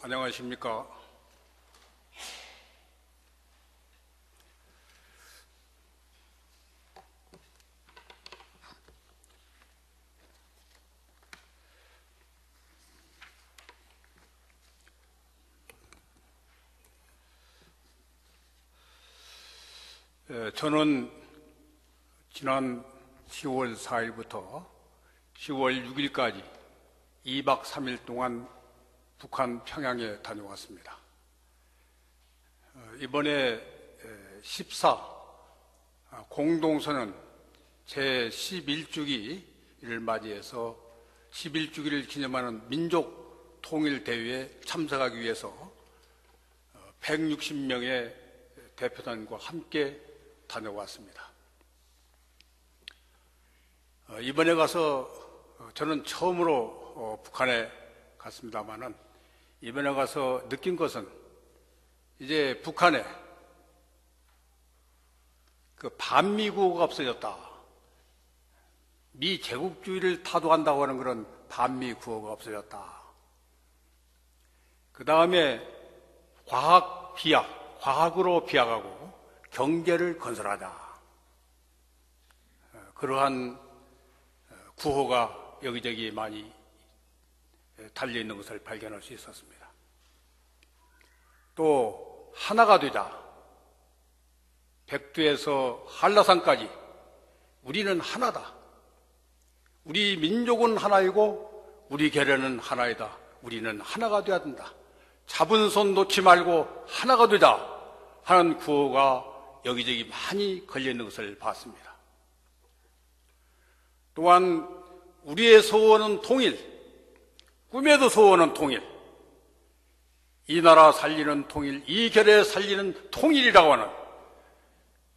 안녕하십니까. 저는 지난 10월 4일부터 10월 6일까지 2박 3일 동안 북한 평양에 다녀왔습니다. 이번에 14 공동선언 제11주기를 맞이해서 11주기를 기념하는 민족통일대회에 참석하기 위해서 160명의 대표단과 함께 다녀왔습니다. 이번에 가서 저는 처음으로 북한에 갔습니다만은 이번에 가서 느낀 것은 이제 북한에 그 반미구호가 없어졌다. 미 제국주의를 타도한다고 하는 그런 반미구호가 없어졌다. 그 다음에 과학으로 비약하고 경제를 건설하자. 그러한 구호가 여기저기 많이 달려있는 것을 발견할 수 있었습니다. 또 하나가 되자. 백두에서 한라산까지 우리는 하나다. 우리 민족은 하나이고 우리 계례는 하나이다. 우리는 하나가 되어야 된다. 잡은 손 놓지 말고 하나가 되자 하는 구호가 여기저기 많이 걸려있는 것을 봤습니다. 또한 우리의 소원은 통일, 꿈에도 소원은 통일, 이 나라 살리는 통일, 이 계례 살리는 통일이라고 하는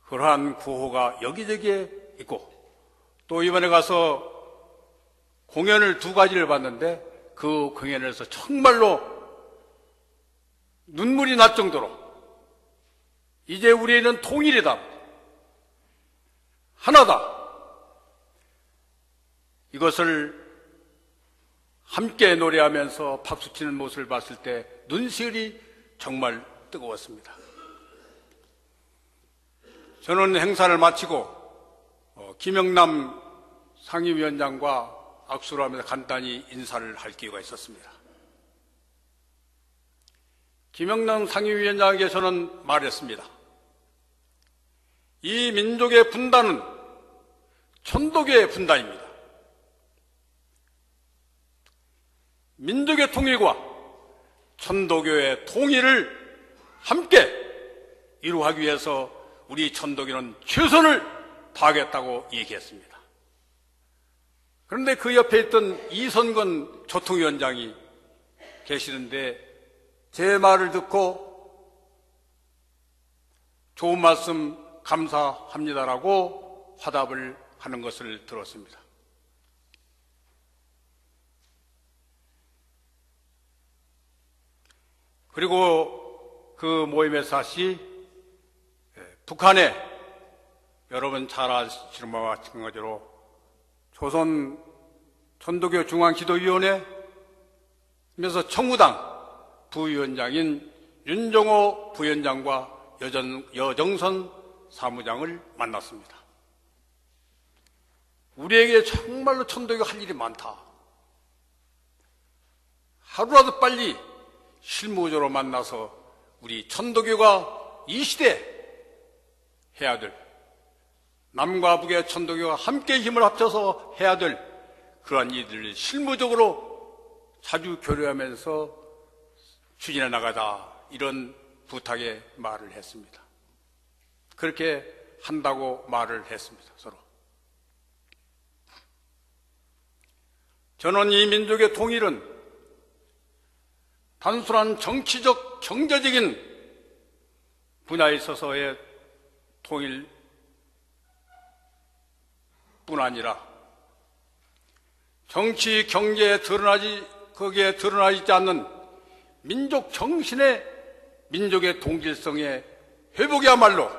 그러한 구호가 여기저기에 있고, 또 이번에 가서 공연을 2가지를 봤는데 그 공연에서 정말로 눈물이 날 정도로 이제 우리는 통일이다, 하나다, 이것을 함께 노래하면서 박수치는 모습을 봤을 때 눈시울이 정말 뜨거웠습니다. 저는 행사를 마치고 김영남 상임위원장과 악수를 하면서 간단히 인사를 할 기회가 있었습니다. 김영남 상임위원장에게 저는 말했습니다. 이 민족의 분단은 천도교의 분단입니다. 민족의 통일과 천도교의 통일을 함께 이루기 위해서 우리 천도교는 최선을 다하겠다고 얘기했습니다. 그런데 그 옆에 있던 이선건 조통위원장이 계시는데 제 말을 듣고 좋은 말씀 감사합니다라고 화답을 하는 것을 들었습니다. 그리고 그 모임에서 다시 북한에 여러분 잘 아시는 바와 마찬가지로 조선 천도교 중앙지도위원회에서 청무당 부위원장인 윤정호 부위원장과 여정선 사무장을 만났습니다. 우리에게 정말로 천도교가 할 일이 많다. 하루라도 빨리 실무적으로 만나서 우리 천도교가 이 시대에 해야 될, 남과 북의 천도교가 함께 힘을 합쳐서 해야 될 그러한 일들을 실무적으로 자주 교류하면서 추진해 나가자, 이런 부탁의 말을 했습니다. 그렇게 한다고 말을 했습니다. 서로. 저는 이 민족의 통일은 단순한 정치적, 경제적인 분야에 있어서의 통일뿐 아니라 정치, 경제에 거기에 드러나지 않는 민족 정신의, 민족의 동질성의 회복이야말로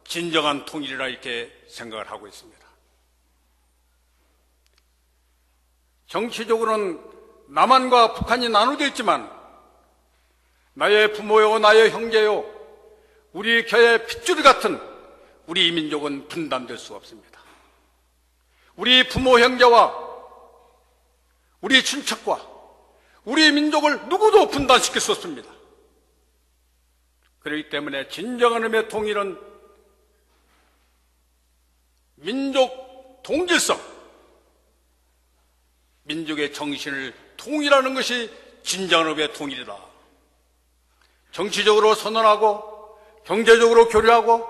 진정한 통일이라 이렇게 생각을 하고 있습니다. 정치적으로는 남한과 북한이 나누어져 있지만 나의 부모요, 나의 형제요, 우리 교회 핏줄 같은 우리 민족은 분단될 수가 없습니다. 우리 부모 형제와 우리 친척과 우리 민족을 누구도 분단시킬 수 없습니다. 그렇기 때문에 진정한 의미의 통일은 민족 동질성, 민족의 정신을 통일하는 것이 진정한 의미의 통일이다. 정치적으로 선언하고 경제적으로 교류하고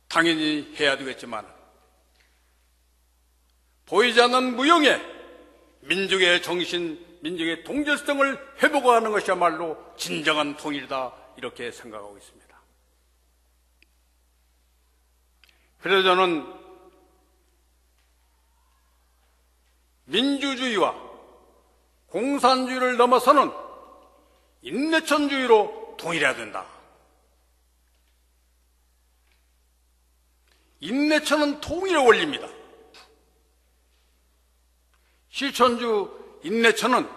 당연히 해야 되겠지만 보이지 않는 무형의 민족의 정신, 민족의 동질성을 회복하는 것이야말로 진정한 통일이다, 이렇게 생각하고 있습니다. 그래서 저는 민주주의와 공산주의를 넘어서는 인내천주의로 통일해야 된다. 인내천은 통일의 원리입니다. 실천주 인내천은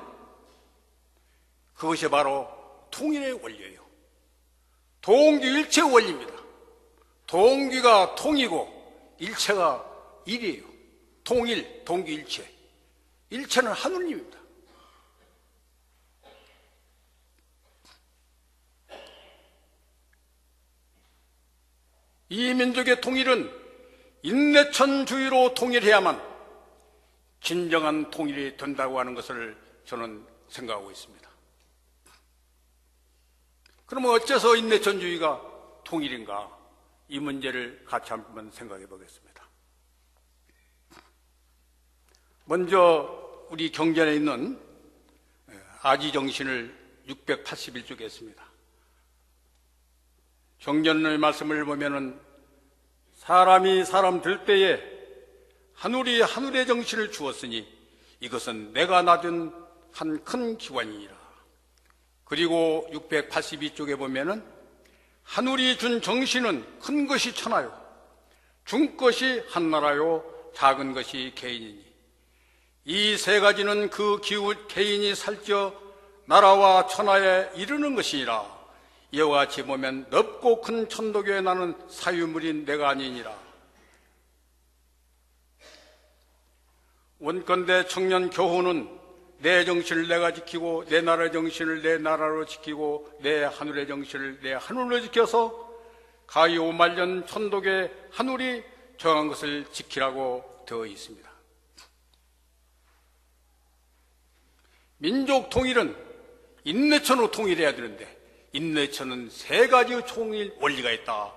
그것이 바로 통일의 원리예요. 동규일체의 원리입니다. 동규가 통이고 일체가 일이에요. 통일, 동규일체. 일체는 하느님입니다. 이 민족의 통일은 인내천주의로 통일해야만 진정한 통일이 된다고 하는 것을 저는 생각하고 있습니다. 그러면 어째서 인내천주의가 통일인가? 이 문제를 같이 한번 생각해 보겠습니다. 먼저 우리 경전에 있는 아지정신을 681쪽에 했습니다. 경전의 말씀을 보면은 사람이 사람 될 때에 하늘이 하늘의 정신을 주었으니 이것은 내가 낳은 한 큰 기관이니라. 그리고 682쪽에 보면은 하늘이 준 정신은 큰 것이 천하요, 중 것이 한나라요, 작은 것이 개인이니 이 세 가지는 그 기후 개인이 살쪄 나라와 천하에 이르는 것이니라. 이와 같이 보면 넓고 큰 천도교에 나는 사유물인 내가 아니니라. 원건대 청년 교훈은 내 정신을 내가 지키고 내 나라의 정신을 내 나라로 지키고 내 하늘의 정신을 내 하늘로 지켜서 가히 5만년 천도교의 하늘이 정한 것을 지키라고 되어 있습니다. 민족 통일은 인내천으로 통일해야 되는데 인내천은 세 가지의 통일 원리가 있다.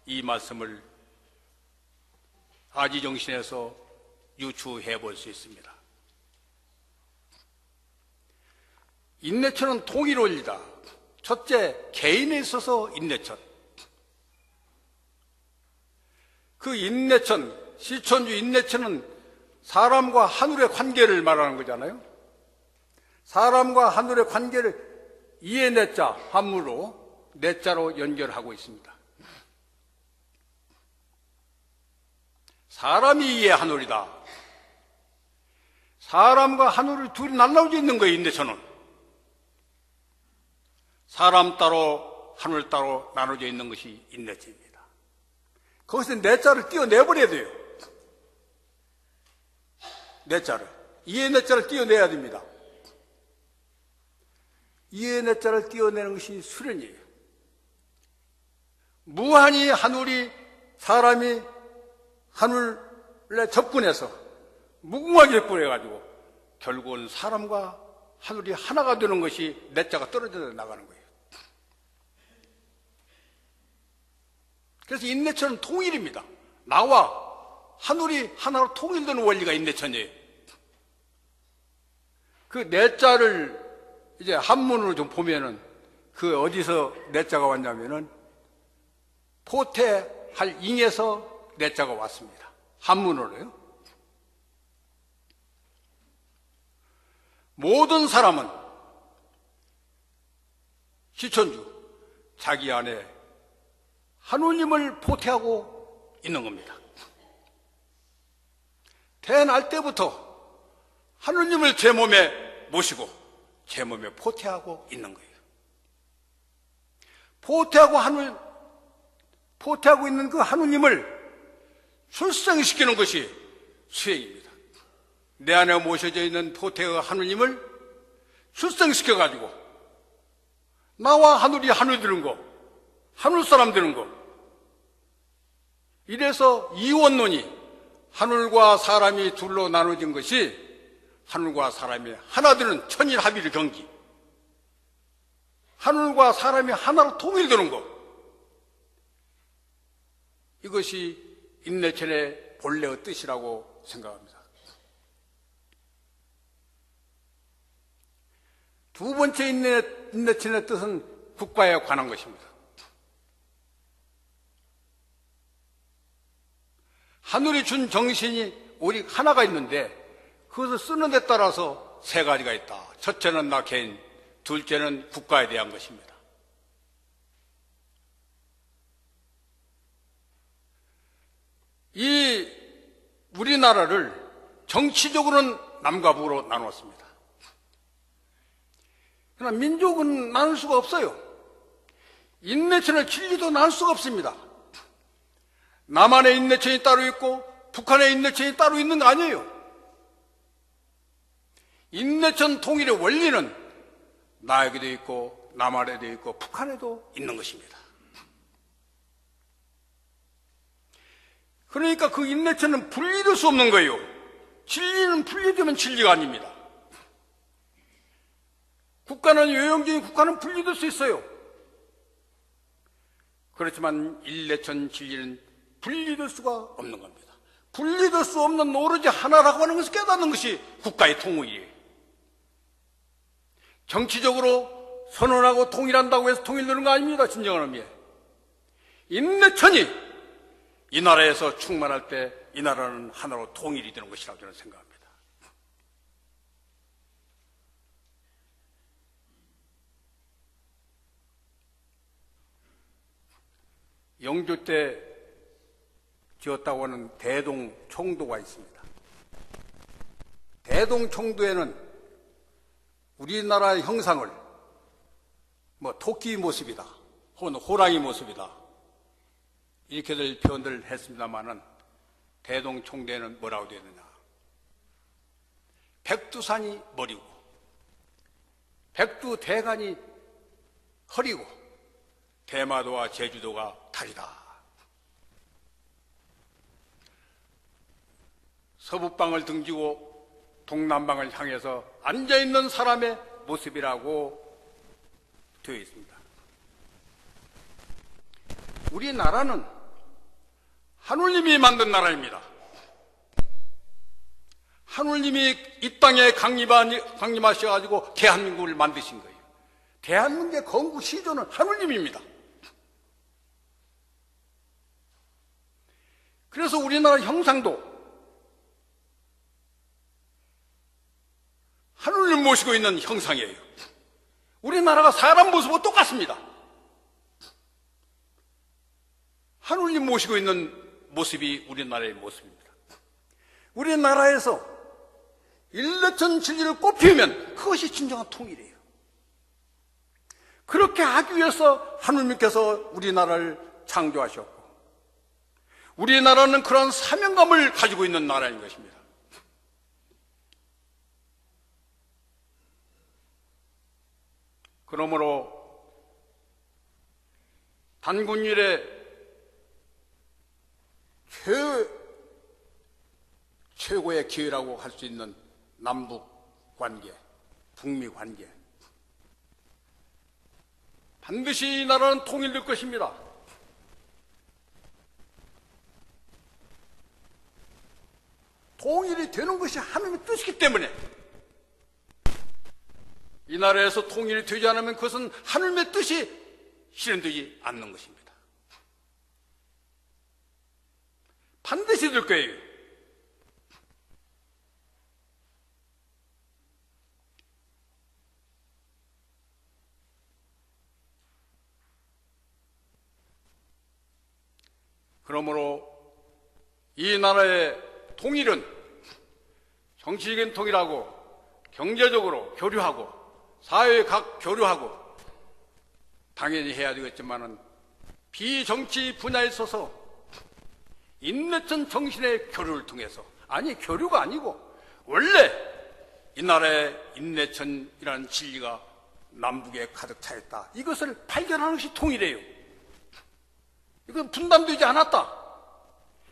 이 말씀을 아지정신에서 유추해 볼 수 있습니다. 인내천은 통일 원리다. 첫째, 개인에 있어서 인내천. 그 인내천, 실천주 인내천은 사람과 하늘의 관계를 말하는 거잖아요. 사람과 하늘의 관계를 이해 내자 한문으로 내자로 연결하고 있습니다. 사람이 이해 하늘이다. 사람과 하늘이 둘이 나눠져 있는 거예요. 인내천은 사람 따로 하늘 따로 나눠져 있는 것이 인내천입니다. 거기서 내자를 띄어내버려야 돼요. 내자를, 이해 내자를 띄어내야 됩니다. 이해 내자를 띄어내는 것이 수련이에요. 무한히 하늘이 사람이 하늘에 접근해서 무궁하게 접근해가지고 결국은 사람과 하늘이 하나가 되는 것이 내자가 떨어져 나가는 거예요. 그래서 인내천은 통일입니다. 나와 하늘이 하나로 통일되는 원리가 인내천이에요. 그 내자를 이제 한문으로 좀 보면은 그 어디서 내자가 왔냐면은 포태할 잉에서 내자가 왔습니다. 한문으로요. 모든 사람은 시천주 자기 안에 하느님을 포태하고 있는 겁니다. 태어날 때부터 하느님을 제 몸에 모시고 제 몸에 포태하고 있는 거예요. 포태하고 있는 그 하느님을 출생시키는 것이 수행입니다. 내 안에 모셔져 있는 포태의 하느님을 출생시켜가지고 나와 하늘이 하늘 되는 거, 하늘 사람 되는 거. 이래서 이원론이 하늘과 사람이 둘로 나눠진 것이 하늘과 사람이 하나 되는 천일합의의 경기, 하늘과 사람이 하나로 통일되는 것, 이것이 인내천의 본래의 뜻이라고 생각합니다. 두 번째 인내천의 뜻은 국가에 관한 것입니다. 하늘이 준 정신이 오직 하나가 있는데 그것을 쓰는 데 따라서 세 가지가 있다. 첫째는 나 개인, 둘째는 국가에 대한 것입니다. 이 우리나라를 정치적으로는 남과 북으로 나누었습니다. 그러나 민족은 나눌 수가 없어요. 인내천의 진리도 나눌 수가 없습니다. 남한의 인내천이 따로 있고 북한의 인내천이 따로 있는 거 아니에요. 인내천 통일의 원리는 나에게도 있고 남한에도 있고 북한에도 있는 것입니다. 그러니까 그 인내천은 분리될 수 없는 거예요. 진리는 분리되면 진리가 아닙니다. 국가는 요형적인 국가는 분리될 수 있어요. 그렇지만 인내천 진리는 분리될 수가 없는 겁니다. 분리될 수 없는 오로지 하나라고 하는 것을 깨닫는 것이 국가의 통일이에요. 정치적으로 선언하고 통일한다고 해서 통일되는 거 아닙니다. 진정한 의미에. 인내천이 이 나라에서 충만할 때 이 나라는 하나로 통일이 되는 것이라고 저는 생각합니다. 영조 때 지었다고 하는 대동총도가 있습니다. 대동총도에는 우리나라의 형상을 토끼 모습이다, 혹은 호랑이 모습이다, 이렇게들 표현을 했습니다마는 대동총대는 뭐라고 되어 있느냐? 백두산이 머리고 백두대간이 허리고 대마도와 제주도가 다리다. 서북방을 등지고 동남방을 향해서 앉아있는 사람의 모습이라고 되어 있습니다. 우리나라는 하느님이 만든 나라입니다. 하느님이 이 땅에 강림하셔가지고 대한민국을 만드신 거예요. 대한민국의 건국 시조는 하느님입니다. 그래서 우리나라 형상도 하느님 모시고 있는 형상이에요. 우리나라가 사람 모습과 똑같습니다. 하느님 모시고 있는 모습이 우리나라의 모습입니다. 우리나라에서 인내천 진리를 꽃피우면 그것이 진정한 통일이에요. 그렇게 하기 위해서 하느님께서 우리나라를 창조하셨고 우리나라는 그런 사명감을 가지고 있는 나라인 것입니다. 그러므로 단군 이래 최고의 기회라고 할 수 있는 남북 관계, 북미 관계, 반드시 이 나라는 통일될 것입니다. 통일이 되는 것이 하나님의 뜻이기 때문에 이 나라에서 통일이 되지 않으면 그것은 하나님의 뜻이 실현되지 않는 것입니다. 반드시 될 거예요. 그러므로 이 나라의 통일은 정치적인 통일하고 경제적으로 교류하고 사회에 각 교류하고 당연히 해야 되겠지만은 비정치 분야에 있어서 인내천 정신의 교류를 통해서, 아니 교류가 아니고 원래 이 나라에 인내천이라는 진리가 남북에 가득 차 있다, 이것을 발견하는 것이 통일이에요. 이건 분단되지 않았다.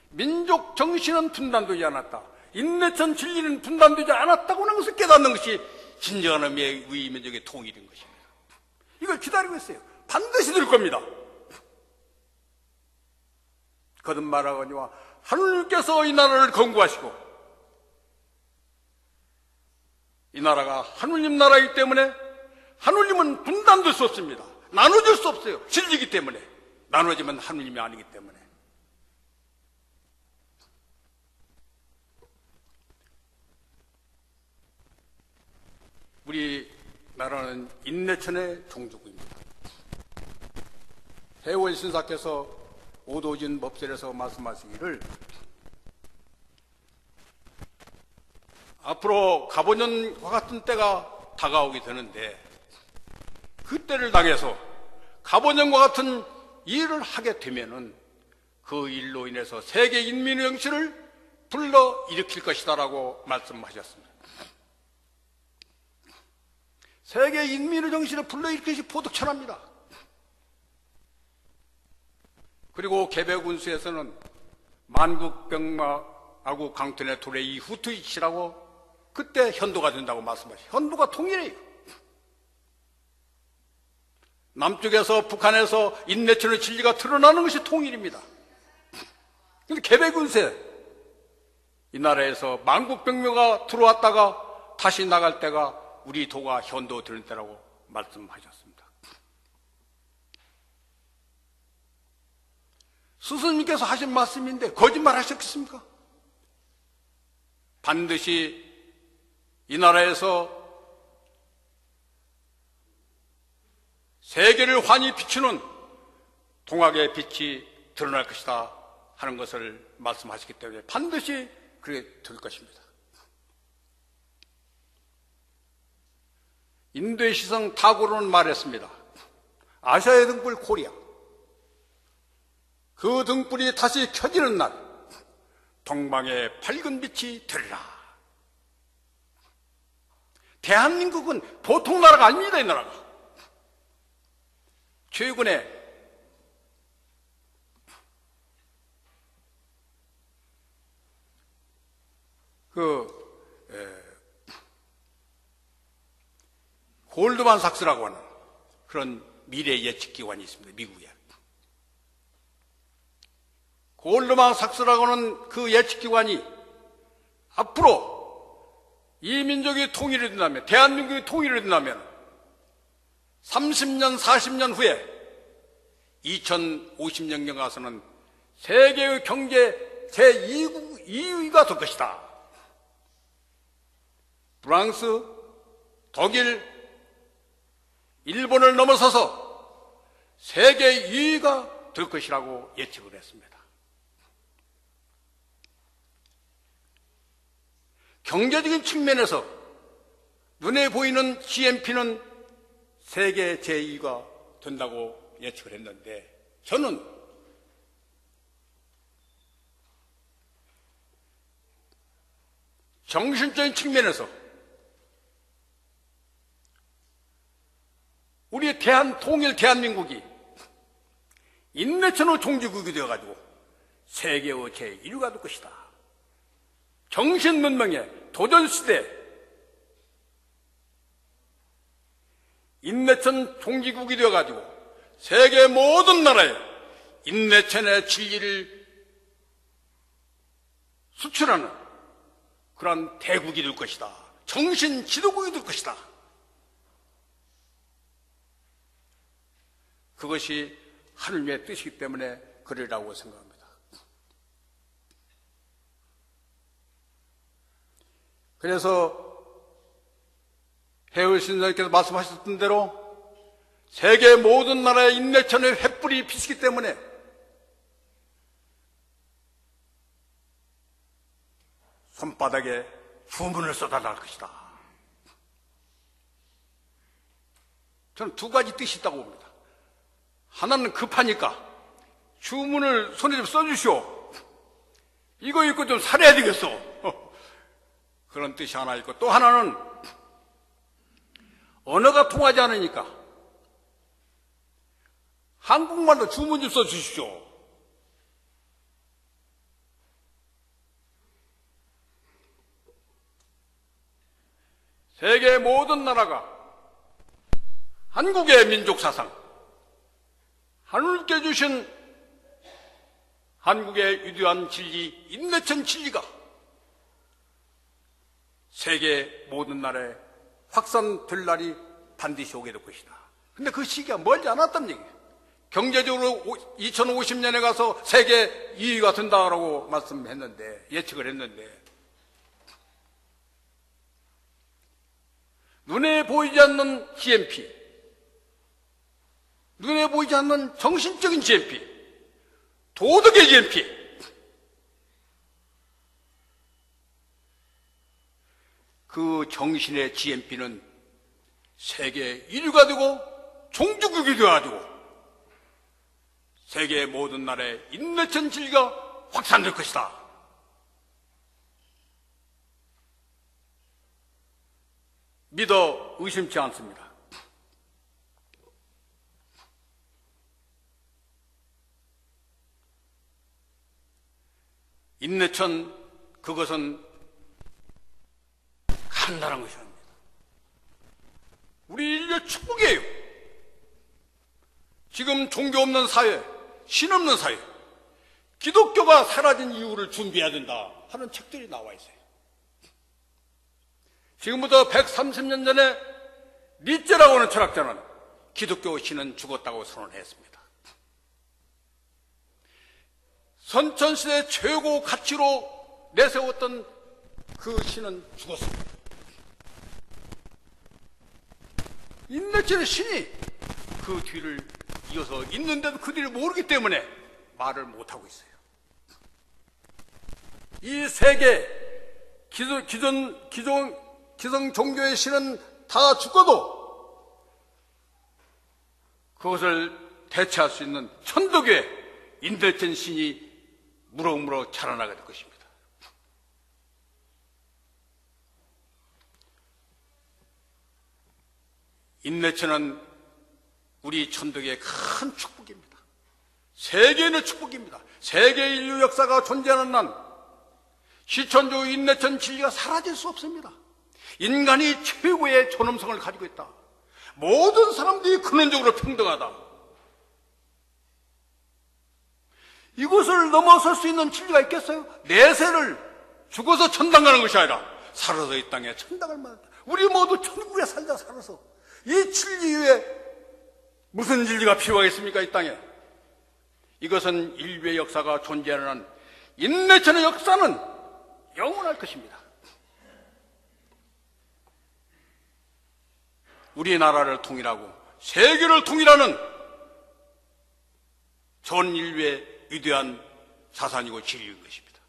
민족 정신은 분단되지 않았다. 인내천 진리는 분단되지 않았다고 하는 것을 깨닫는 것이 진정한 의미의 우리 민족의 통일인 것입니다. 이걸 기다리고 있어요. 반드시 될 겁니다. 거듭말하거니와 하느님께서 이 나라를 건국하시고, 이 나라가 하느님 나라이기 때문에 하느님은 분단될 수 없습니다. 나눠질 수 없어요. 진리이기 때문에. 나눠지면 하느님이 아니기 때문에. 우리 나라는 인내천의 종주국입니다. 해월 신사께서 오도진 법설에서 말씀하시기를, 앞으로 가보년과 같은 때가 다가오게 되는데 그때를 당해서 가보년과 같은 일을 하게 되면은 그 일로 인해서 세계 인민의 정신을 불러 일으킬 것이다라고 말씀하셨습니다. 세계 인민의 정신을 불러 일으킬 것이 보득천합니다. 그리고 개백운수에서는 만국병마하고 강튼의 둘의 이 후트이치라고 그때 현도가 된다고 말씀하시죠. 현도가 통일이에요. 남쪽에서 북한에서 인내천의 진리가 드러나는 것이 통일입니다. 그런데 개백운세, 이 나라에서 만국병마가 들어왔다가 다시 나갈 때가 우리 도가 현도 되는 때라고 말씀하셨습니다. 스승님께서 하신 말씀인데 거짓말 하셨겠습니까? 반드시 이 나라에서 세계를 환히 비추는 동학의 빛이 드러날 것이다 하는 것을 말씀하셨기 때문에 반드시 그렇게 될 것입니다. 인도의 시성 타고르는 말했습니다. 아시아의 등불 코리아, 그 등불이 다시 켜지는 날 동방의 밝은 빛이 되리라. 대한민국은 보통 나라가 아닙니다. 이 나라가 최근에 골드만삭스라고 하는 그런 미래 예측 기관이 있습니다. 미국에. 골드만삭스라고 하는 그 예측 기관이 앞으로 이 민족이 통일이 된다면, 대한민국이 통일이 된다면 30년, 40년 후에 2050년경 가서는 세계의 경제 제2위가 될 것이다. 프랑스, 독일, 일본을 넘어서서 세계 2위가 될 것이라고 예측을 했습니다. 경제적인 측면에서 눈에 보이는 GNP는 세계 제2위가 된다고 예측을 했는데, 저는 정신적인 측면에서 우리의 통일 대한민국이 인내천의 종주국이 되어가지고 세계의 제1위가 될 것이다. 정신문명의 도전시대, 인내천 종주국이 되어가지고 세계 모든 나라에 인내천의 진리를 수출하는 그런 대국이 될 것이다. 정신 지도국이 될 것이다. 그것이 하느님의 뜻이기 때문에 그러라고 생각합니다. 그래서 해월신사님께서 말씀하셨던 대로 세계 모든 나라의 인내천의 횃불이 비치기 때문에 손바닥에 주문을 쏟아날 것이다. 저는 두 가지 뜻이 있다고 봅니다. 하나는 급하니까 주문을 손에 좀 써주시오. 이거 읽고 좀 살아야 되겠어. 그런 뜻이 하나 있고, 또 하나는 언어가 통하지 않으니까 한국말로 주문 좀 써주십시오. 세계 모든 나라가 한국의 민족 사상, 하늘께 주신 한국의 위대한 진리, 인내천 진리가 세계 모든 나라에 확산될 날이 반드시 오게 될 것이다. 근데 그 시기가 멀지 않았단 얘기예요. 경제적으로 2050년에 가서 세계 2위가 된다라고 말씀했는데, 예측을 했는데, 눈에 보이지 않는 GNP, 눈에 보이지 않는 정신적인 GNP, 도덕의 GNP, 그 정신의 GNP는 세계 1위가 되고 종주국이 되어가지고 세계 모든 나라의 인내천 진리가 확산될 것이다. 믿어 의심치 않습니다. 인내천, 그것은 간단한 것이 아닙니다. 우리 인류의 축복이에요. 지금 종교 없는 사회, 신 없는 사회, 기독교가 사라진 이유를 준비해야 된다 하는 책들이 나와 있어요. 지금부터 130년 전에 니체라고 하는 철학자는 기독교 신은 죽었다고 선언했습니다. 선천시대 최고 가치로 내세웠던 그 신은 죽었습니다. 인내천의 신이 그 뒤를 이어서 있는데도 그 뒤를 모르기 때문에 말을 못하고 있어요. 이 세계 기성 종교의 신은 다 죽어도 그것을 대체할 수 있는 천도교의 인내천 신이 무럭무럭 자라나게 될 것입니다. 인내천은 우리 천도교의 큰 축복입니다. 세계인의 축복입니다. 세계 인류 역사가 존재하는 한 시천조 인내천 진리가 사라질 수 없습니다. 인간이 최고의 존엄성을 가지고 있다. 모든 사람들이 근원적으로 평등하다. 이것을 넘어설 수 있는 진리가 있겠어요? 내세를 죽어서 천당 가는 것이 아니라 살아서 이 땅에 천당을 만났다. 우리 모두 천국에 살다 살아서 이 진리 위에 무슨 진리가 필요하겠습니까? 이 땅에. 이것은 인류의 역사가 존재하는 한 인내천의 역사는 영원할 것입니다. 우리나라를 통일하고 세계를 통일하는 전 인류의 위대한 사상이고 진리인 것입니다.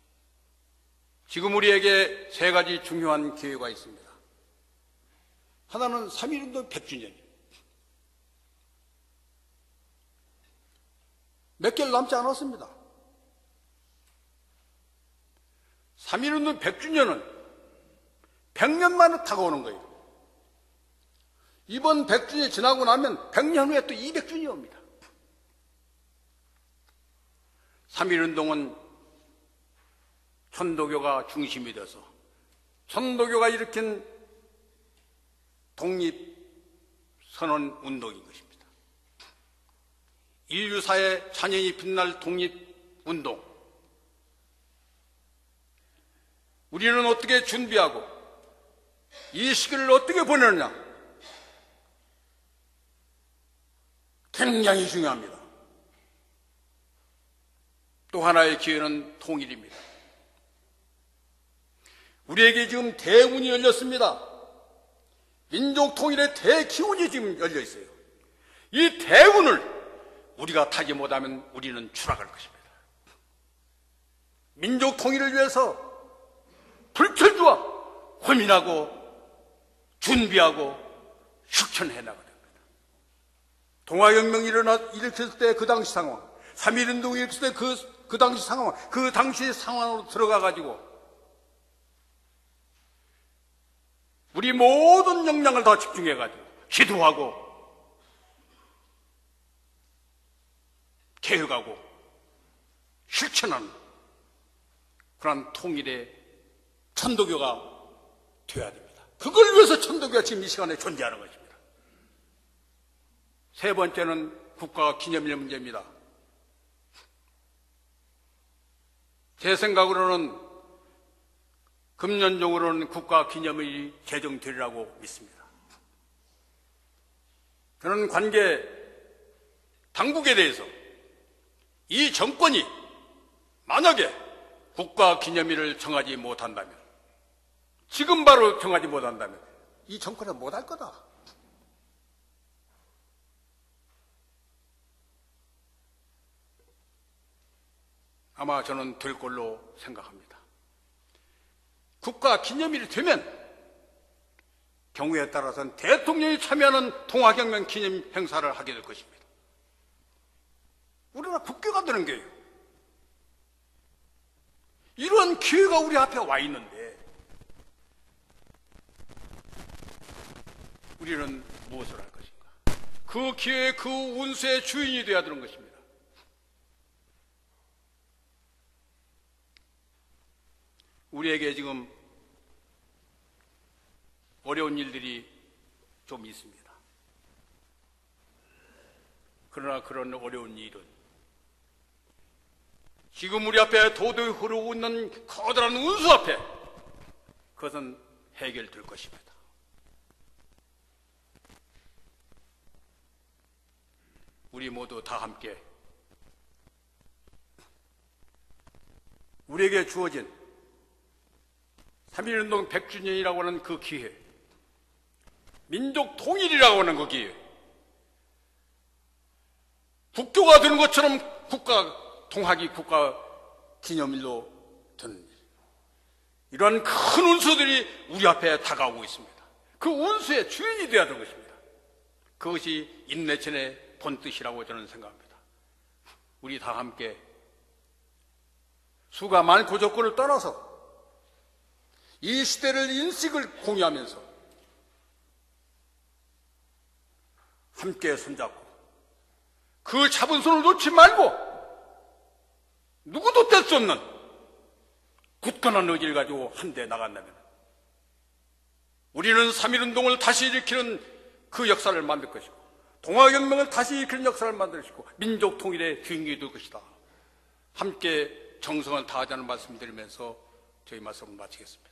지금 우리에게 세 가지 중요한 기회가 있습니다. 하나는 3.1운동 100주년입니다. 몇 개월 남지 않았습니다. 3.1운동 100주년은 100년 만에 다가오는 거예요. 이번 100주년이 지나고 나면 100년 후에 또 200주년이 옵니다. 3.1운동은 천도교가 중심이 돼서 천도교가 일으킨 독립선언운동인 것입니다. 인류사의 찬연히 빛날 독립운동. 우리는 어떻게 준비하고 이 시기를 어떻게 보내느냐? 굉장히 중요합니다. 또 하나의 기회는 통일입니다. 우리에게 지금 대운이 열렸습니다. 민족 통일의 대기운이 지금 열려 있어요. 이 대운을 우리가 타지 못하면 우리는 추락할 것입니다. 민족 통일을 위해서 불철주와 고민하고 준비하고 실천해 나가야 됩니다. 동아혁명이 일으켰을 때 그 당시 상황, 3.1운동이 일으켰을 때 그 당시 상황, 그 당시 상황으로 들어가가지고 우리 모든 역량을 다 집중해가지고 기도하고 개혁하고 실천하는 그런 통일의 천도교가 되어야 됩니다. 그걸 위해서 천도교가 지금 이 시간에 존재하는 것입니다. 세 번째는 국가 기념일 문제입니다. 제 생각으로는 금년 중으로는 국가 기념일이 제정되리라고 믿습니다. 그런 관계 당국에 대해서 이 정권이 만약에 국가 기념일을 정하지 못한다면, 지금 바로 정하지 못한다면 이 정권은 못할 거다. 아마 저는 될 걸로 생각합니다. 국가 기념일이 되면 경우에 따라서는 대통령이 참여하는 동아혁명 기념 행사를 하게 될 것입니다. 우리나라 국교가 되는 거예요. 이런 기회가 우리 앞에 와 있는데 우리는 무엇을 할 것인가? 그 기회에 그 운수의 주인이 되어야 되는 것입니다. 우리에게 지금 어려운 일들이 좀 있습니다. 그러나 그런 어려운 일은 지금 우리 앞에 도도히 흐르고 있는 커다란 운수 앞에 그것은 해결될 것입니다. 우리 모두 다 함께 우리에게 주어진 3.1운동 100주년이라고 하는 그 기회, 민족 통일이라고 하는 그 기회, 국교가 되는 것처럼 국가 통합이 국가 기념일로 되는 일, 이러한 큰 운수들이 우리 앞에 다가오고 있습니다. 그 운수의 주인이 되어야 되는 것입니다. 그것이 인내천의 본뜻이라고 저는 생각합니다. 우리 다 함께 수가 많고 조건을 떠나서 이 시대를 인식을 공유하면서 함께 손잡고 그 잡은 손을 놓지 말고 누구도 뗄 수 없는 굳건한 의지를 가지고 한데 나간다면 우리는 3.1운동을 다시 일으키는 그 역사를 만들 것이고 동아혁명을 다시 일으키는 역사를 만들 것이고 민족 통일의 주인공이 될 것이다. 함께 정성을 다하자는 말씀을 드리면서 저희 말씀을 마치겠습니다.